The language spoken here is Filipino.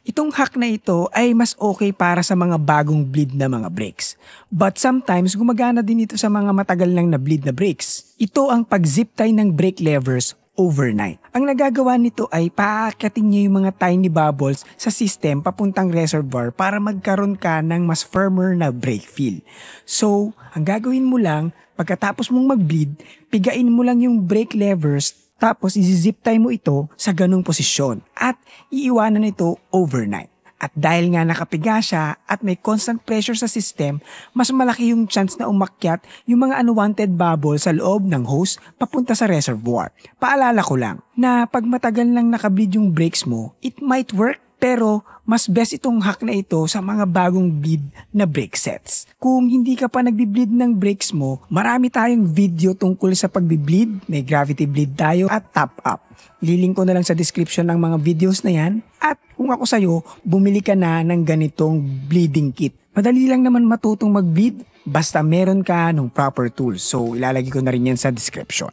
Itong hack na ito ay mas okay para sa mga bagong bleed na mga brakes. But sometimes gumagana din ito sa mga matagal nang na bleed na brakes. Ito ang pag-zip tie ng brake levers overnight. Ang nagagawa nito ay paakyatin niya yung mga tiny bubbles sa system papuntang reservoir para magkaroon ka ng mas firmer na brake feel. So, ang gagawin mo lang, pagkatapos mong mag-bleed, pigain mo lang yung brake levers tapos i-zip tie mo ito sa ganung posisyon at iiwanan ito overnight. At dahil nga nakapiga siya at may constant pressure sa system, mas malaki yung chance na umakyat yung mga unwanted bubble sa loob ng hose papunta sa reservoir. Paalala ko lang na pag matagal lang nakableed yung brakes mo, it might work pero mas best itong hack na ito sa mga bagong bleed na brake sets. Kung hindi ka pa nagbi-bleed ng brakes mo, marami tayong video tungkol sa pagbi-bleed, may gravity bleed tayo at top up. Ililink ko na lang sa description ng mga videos na yan. At kung ako sa'yo, bumili ka na ng ganitong bleeding kit. Madali lang naman matutong mag-bleed basta meron ka ng proper tools. So ilalagay ko na rin yan sa description.